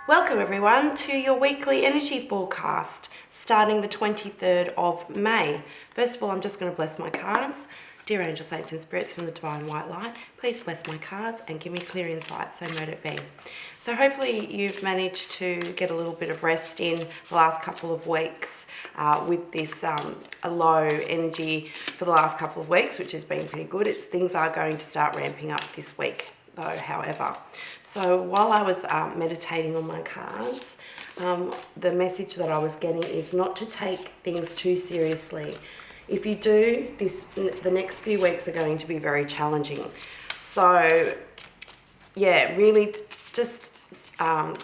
Welcome everyone to your weekly energy forecast starting the 23rd of May. First of all, I'm just going to bless my cards. Dear angel saints and spirits from the divine white light, please bless my cards and give me clear insight, so mote it be. So hopefully you've managed to get a little bit of rest in the last couple of weeks with this low energy for the last couple of weeks, which has been pretty good. Things are going to start ramping up this week though, however. So while I was meditating on my cards, the message that I was getting is not to take things too seriously. If you do, the next few weeks are going to be very challenging. So yeah, really just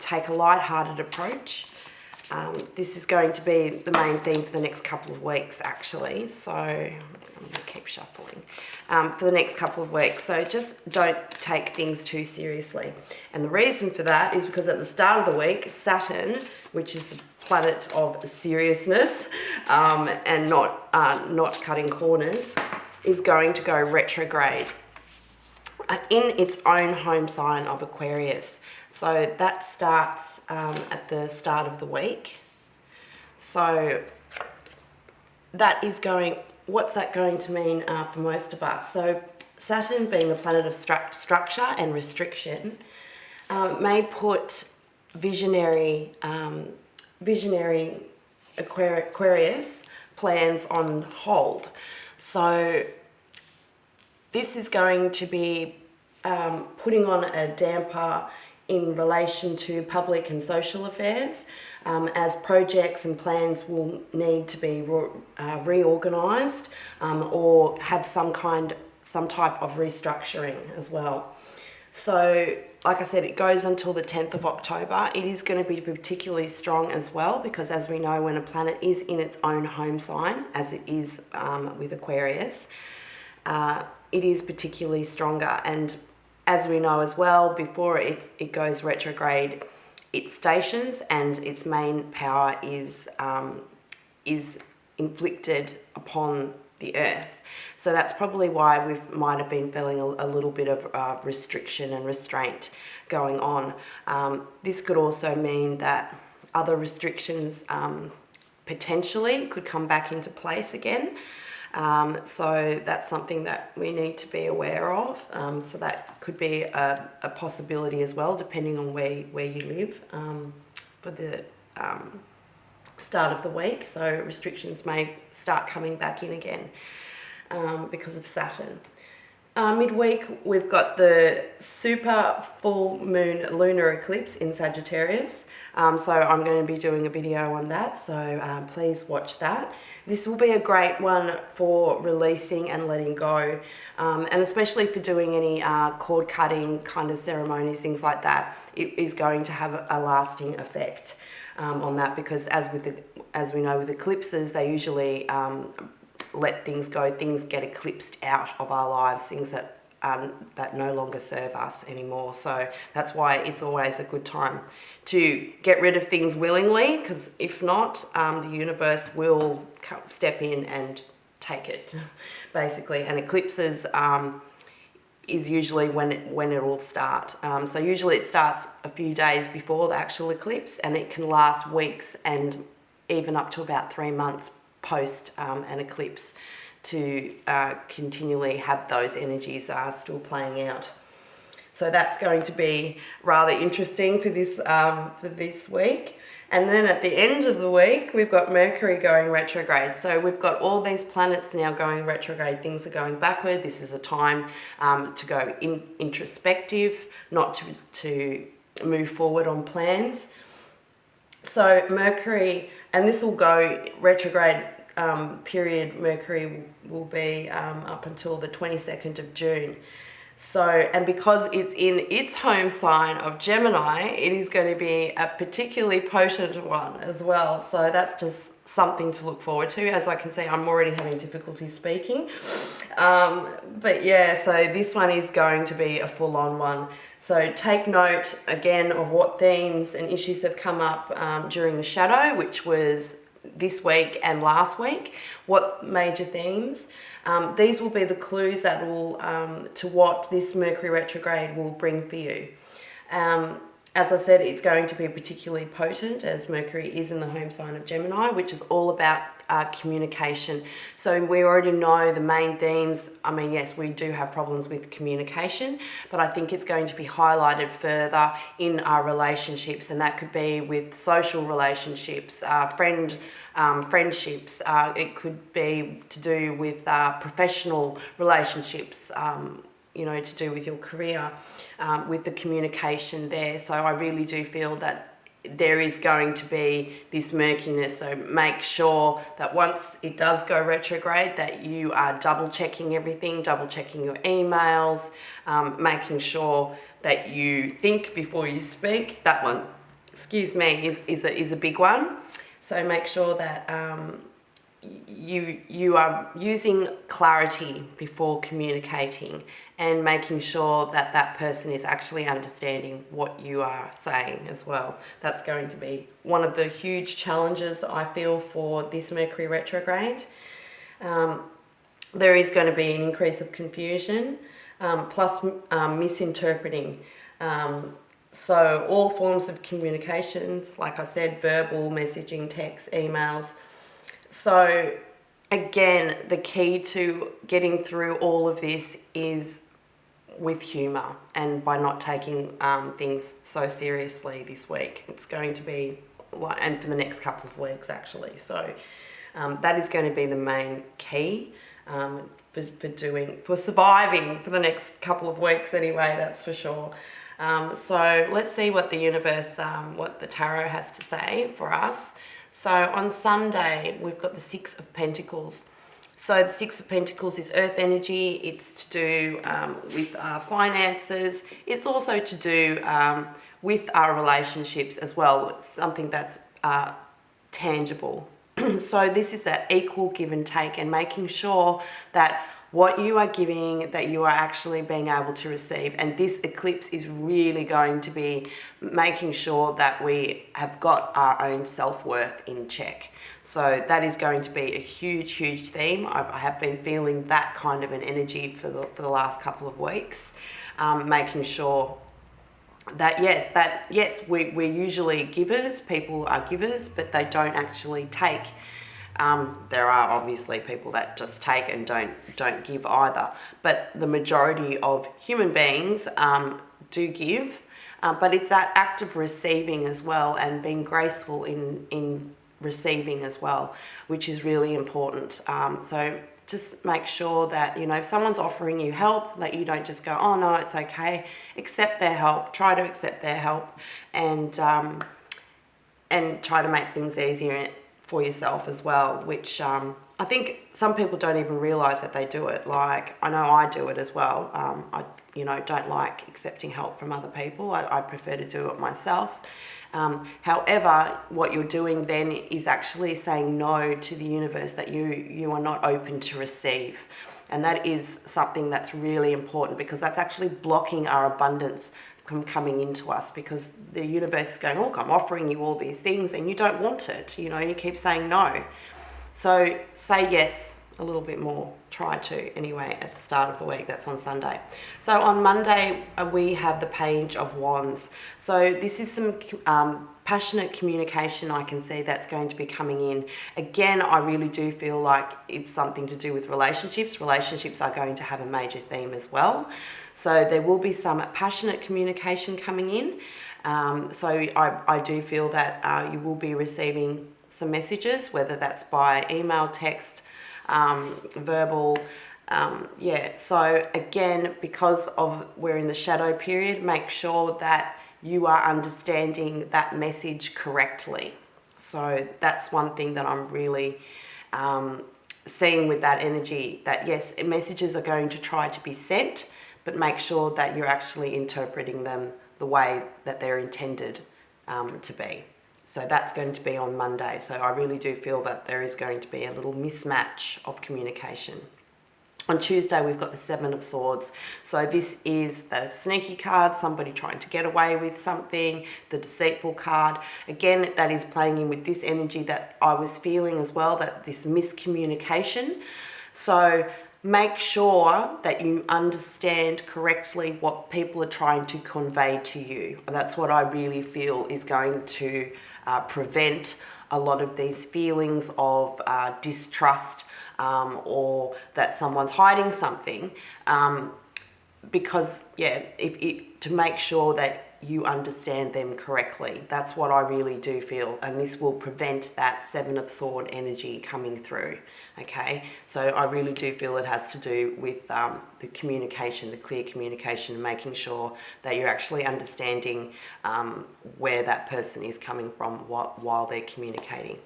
take a light-hearted approach. This is going to be the main theme for the next couple of weeks, actually. So I'm going to keep shuffling for the next couple of weeks. So just don't take things too seriously. And the reason for that is because at the start of the week, Saturn, which is the planet of seriousness and not cutting corners, is going to go retrograde in its own home sign of Aquarius. So that starts at the start of the week. So that is what's that going to mean for most of us? So Saturn, being the planet of structure and restriction, may put visionary Aquarius plans on hold. So this is going to be putting on a damper in relation to public and social affairs, as projects and plans will need to be reorganised or have some type of restructuring as well. So, like I said, it goes until the 10th of October. It is going to be particularly strong as well because, as we know, when a planet is in its own home sign, as it is with Aquarius, it is particularly stronger. And as we know as well, before it goes retrograde, it stations and its main power is inflicted upon the Earth. So that's probably why we might have been feeling a little bit of restriction and restraint going on. This could also mean that other restrictions potentially could come back into place again. So that's something that we need to be aware of. So that could be a possibility as well, depending on where you live for the start of the week. So restrictions may start coming back in again because of Saturn. Midweek, we've got the super full moon lunar eclipse in Sagittarius. So I'm going to be doing a video on that, so please watch that. This will be a great one for releasing and letting go, and especially for doing any cord cutting kind of ceremonies, things like that. It is going to have a lasting effect on that, because as we know with eclipses, they usually let things go. Things get eclipsed out of our lives, things that no longer serve us anymore. So that's why it's always a good time to get rid of things willingly, because if not, the universe will step in and take it, basically. And eclipses is usually when it will start. So usually it starts a few days before the actual eclipse, and it can last weeks and even up to about 3 months post an eclipse to continually have those energies still playing out. So that's going to be rather interesting for this week. And then at the end of the week, we've got Mercury going retrograde. So we've got all these planets now going retrograde. Things are going backward. This is a time to go introspective, not to move forward on plans. So Mercury, and this will go retrograde period, Mercury will be up until the 22nd of June. So, and because it's in its home sign of Gemini, it is going to be a particularly potent one as well. So that's just something to look forward to. As I can see, I'm already having difficulty speaking. But yeah, so this one is going to be a full-on one. So take note again of what themes and issues have come up during the shadow, which was this week and last week. What major themes? These will be the clues that will to what this Mercury retrograde will bring for you. As I said, it's going to be particularly potent as Mercury is in the home sign of Gemini, which is all about communication. So we already know the main themes. I mean, yes, we do have problems with communication, but I think it's going to be highlighted further in our relationships, and that could be with social relationships, friendships. It could be to do with professional relationships. To do with your career, with the communication there. So I really do feel that there is going to be this murkiness. So make sure that once it does go retrograde, that you are double checking everything, double checking your emails, making sure that you think before you speak. That one, is a big one. So make sure that you are using clarity before communicating, and making sure that that person is actually understanding what you are saying as well. That's going to be one of the huge challenges I feel for this Mercury retrograde. There is going to be an increase of confusion, plus misinterpreting. So all forms of communications, like I said, verbal, messaging, text, emails. So again, the key to getting through all of this is with humour, and by not taking things so seriously this week. It's going to be, and for the next couple of weeks actually. So that is going to be the main key for surviving for the next couple of weeks anyway, that's for sure. So let's see what the universe, what the tarot has to say for us. So on Sunday, we've got the Six of Pentacles. So the Six of Pentacles is earth energy. It's to do with our finances. It's also to do with our relationships as well. It's something that's tangible. So this is that equal give and take, and making sure that what you are giving, that you are actually being able to receive. And this eclipse is really going to be making sure that we have got our own self-worth in check. So that is going to be a huge, huge theme. I have been feeling that kind of an energy for the last couple of weeks, making sure that yes, we're usually givers. People are givers, but they don't actually take. There are obviously people that just take and don't give either, but the majority of human beings do give, but it's that act of receiving as well, and being graceful in receiving as well, which is really important. So just make sure that, if someone's offering you help, that you don't just go, oh no, it's okay. Accept their help. Try to accept their help, and try to make things easier for yourself as well, which I think some people don't even realise that they do it. Like, I know I do it as well. I don't like accepting help from other people. I prefer to do it myself. However, what you're doing then is actually saying no to the universe, that you are not open to receive. And that is something that's really important, because that's actually blocking our abundance from coming into us, because the universe is going, look, I'm offering you all these things and you don't want it. You keep saying no. So say yes a little bit more. Try to anyway at the start of the week. That's on Sunday. So on Monday, we have the Page of Wands. So this is some passionate communication I can see that's going to be coming in. Again, I really do feel like it's something to do with relationships. Relationships are going to have a major theme as well. So there will be some passionate communication coming in. So I do feel that you will be receiving some messages, whether that's by email, text, verbal. So again, because we're in the shadow period, make sure that you are understanding that message correctly. So that's one thing that I'm really seeing with that energy, that yes, messages are going to try to be sent, but make sure that you're actually interpreting them the way that they're intended to be. So that's going to be on Monday. So I really do feel that there is going to be a little mismatch of communication. On Tuesday, we've got the Seven of Swords. So this is the sneaky card, somebody trying to get away with something, the deceitful card. Again, that is playing in with this energy that I was feeling as well, that this miscommunication. So make sure that you understand correctly what people are trying to convey to you. That's what I really feel is going to prevent a lot of these feelings of distrust or that someone's hiding something, because to make sure that you understand them correctly. That's what I really do feel, and this will prevent that Seven of Sword energy coming through. Okay, so I really do feel it has to do with the communication, the clear communication, and making sure that you're actually understanding where that person is coming from while they're communicating.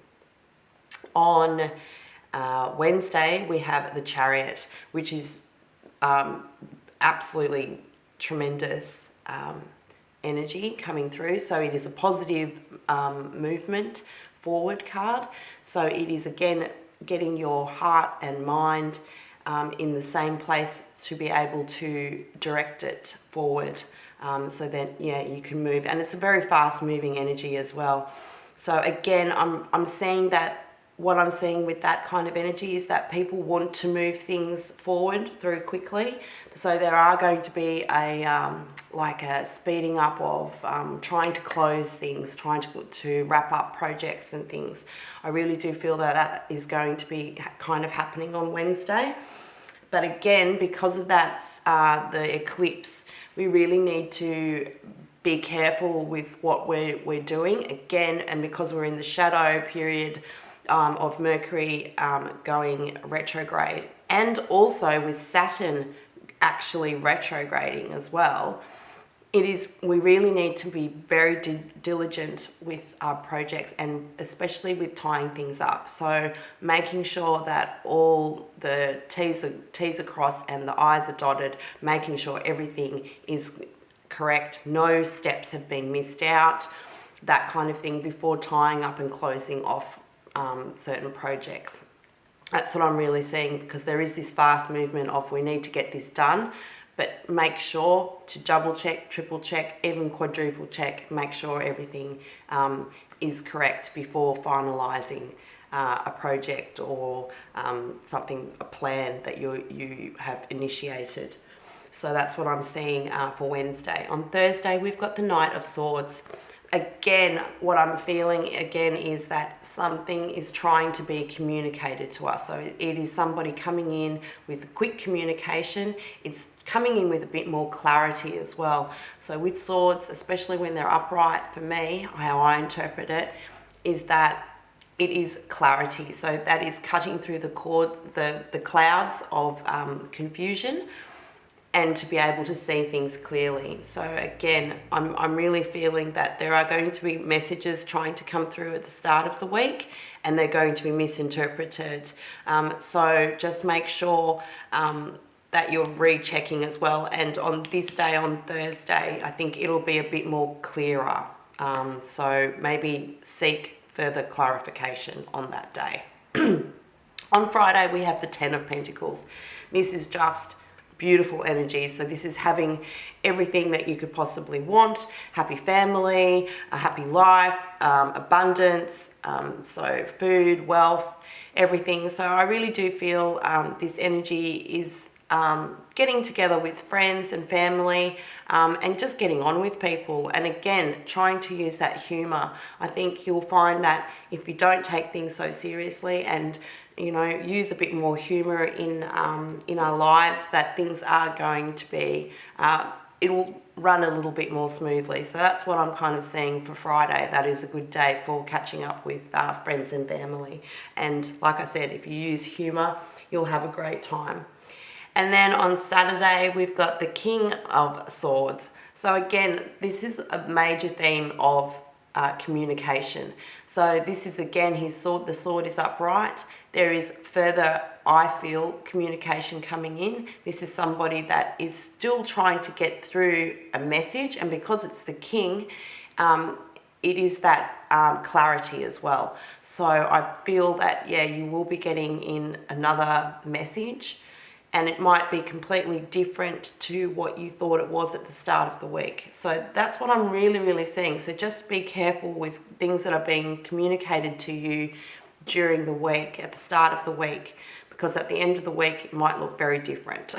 On Wednesday, we have the Chariot, which is absolutely tremendous energy coming through. So it is a positive movement forward card. So it is again getting your heart and mind in the same place to be able to direct it forward, so that you can move. And it's a very fast moving energy as well. So again, I'm seeing that what I'm seeing with that kind of energy is that people want to move things forward through quickly. So there are going to be a speeding up of trying to close things, trying to wrap up projects and things. I really do feel that is going to be kind of happening on Wednesday. But again, because of that, the eclipse, we really need to be careful with what we're doing again, and because we're in the shadow period of Mercury going retrograde, and also with Saturn actually retrograding as well, we really need to be very diligent with our projects, and especially with tying things up. So making sure that all the T's are crossed and the I's are dotted, making sure everything is correct, no steps have been missed out, that kind of thing, before tying up and closing off certain projects. That's what I'm really seeing, because there is this fast movement of we need to get this done, but make sure to double check, triple check, even quadruple check, make sure everything is correct before finalising a project or a plan that you have initiated. So that's what I'm seeing for Wednesday. On Thursday, we've got the Knight of Swords. Again, what I'm feeling again is that something is trying to be communicated to us. So it is somebody coming in with quick communication. It's coming in with a bit more clarity as well. So with swords, especially when they're upright, for me, how I interpret it, is that it is clarity. So that is cutting through the clouds of confusion, and to be able to see things clearly. So again, I'm really feeling that there are going to be messages trying to come through at the start of the week, and they're going to be misinterpreted. So just make sure that you're rechecking as well. And on this day, on Thursday, I think it'll be a bit more clearer. So maybe seek further clarification on that day. On Friday, we have the Ten of Pentacles. This is just beautiful energy. So this is having everything that you could possibly want: happy family, a happy life, abundance, so food, wealth, everything. So I really do feel this energy is getting together with friends and family, and just getting on with people. And again, trying to use that humor. I think you'll find that if you don't take things so seriously and use a bit more humor in our lives, that things are going to be, it'll run a little bit more smoothly. So that's what I'm kind of seeing for Friday. That is a good day for catching up with friends and family. And like I said, if you use humor, you'll have a great time. And then on Saturday, we've got the King of Swords. So again, this is a major theme of communication. So this is again his sword. The sword is upright. There is further, I feel, communication coming in. This is somebody that is still trying to get through a message, and because it's the king, it is that clarity as well. So I feel that you will be getting in another message, and it might be completely different to what you thought it was at the start of the week. So that's what I'm really, really seeing. So just be careful with things that are being communicated to you during the week, at the start of the week, because at the end of the week, it might look very different.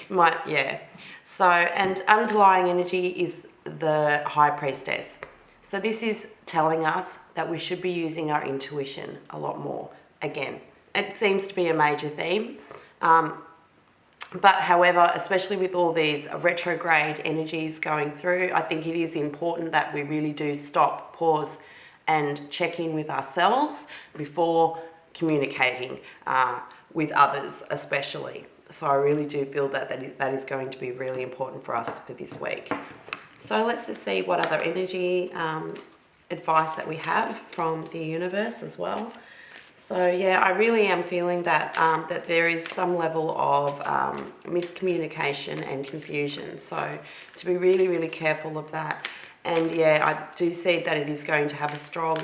Yeah. So, and underlying energy is the High Priestess. So this is telling us that we should be using our intuition a lot more. Again, it seems to be a major theme. But however, especially with all these retrograde energies going through, I think it is important that we really do stop, pause, and check in with ourselves before communicating with others, especially. So I really do feel that that is going to be really important for us for this week. So let's just see what other energy advice that we have from the universe as well. So yeah, I really am feeling that that there is some level of miscommunication and confusion. So to be really, really careful of that. And yeah, I do see that it is going to have a strong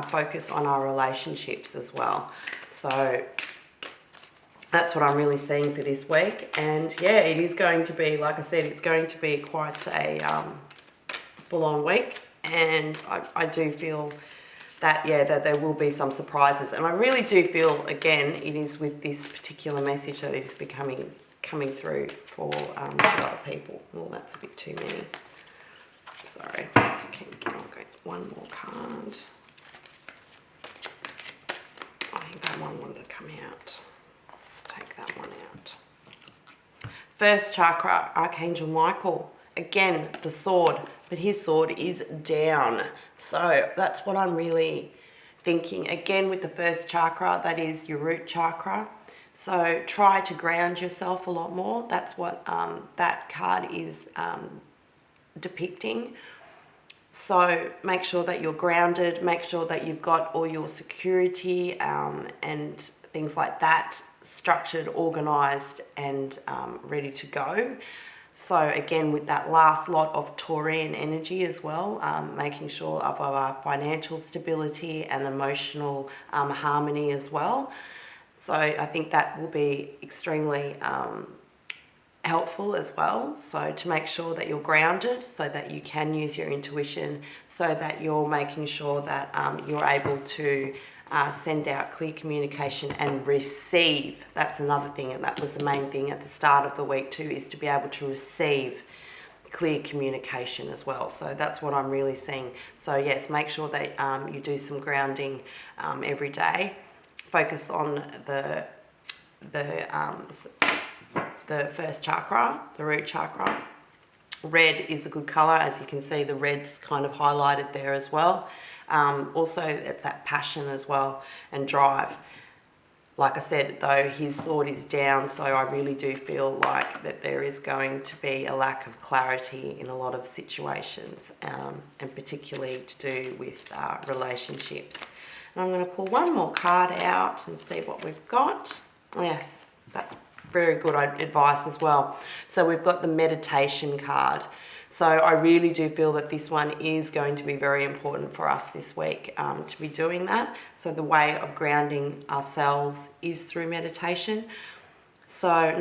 focus on our relationships as well. So that's what I'm really seeing for this week. And yeah, it is going to be, like I said, it's going to be quite a full-on week. And I do feel that, yeah, that there will be some surprises. And I really do feel, again, it is with this particular message that it is coming through for two other people. Well, that's a bit too many. Sorry, just keep going. One more card. I think that one wanted to come out. Let's take that one out. First chakra, Archangel Michael. Again, the sword, but his sword is down. So that's what I'm really thinking. Again, with the first chakra, that is your root chakra. So try to ground yourself a lot more. That's what that card is depicting. So make sure that you're grounded, make sure that you've got all your security and things like that structured, organized, and ready to go. So again, with that last lot of Taurian energy as well, making sure of our financial stability and emotional harmony as well. So I think that will be extremely helpful as well. So to make sure that you're grounded so that you can use your intuition, so that you're making sure that you're able to send out clear communication and receive. That's another thing, and that was the main thing at the start of the week too, is to be able to receive clear communication as well. So that's what I'm really seeing. So yes, make sure that you do some grounding every day. Focus on the first chakra, the root chakra. Red is a good color. As you can see, the red's kind of highlighted there as well. Also, it's that passion as well and drive. Like I said, though, his sword is down, so I really do feel like that there is going to be a lack of clarity in a lot of situations, and particularly to do with relationships. And I'm going to pull one more card out and see what we've got. Yes, that's very good advice as well. So we've got the meditation card. So I really do feel that this one is going to be very important for us this week to be doing that. So the way of grounding ourselves is through meditation. So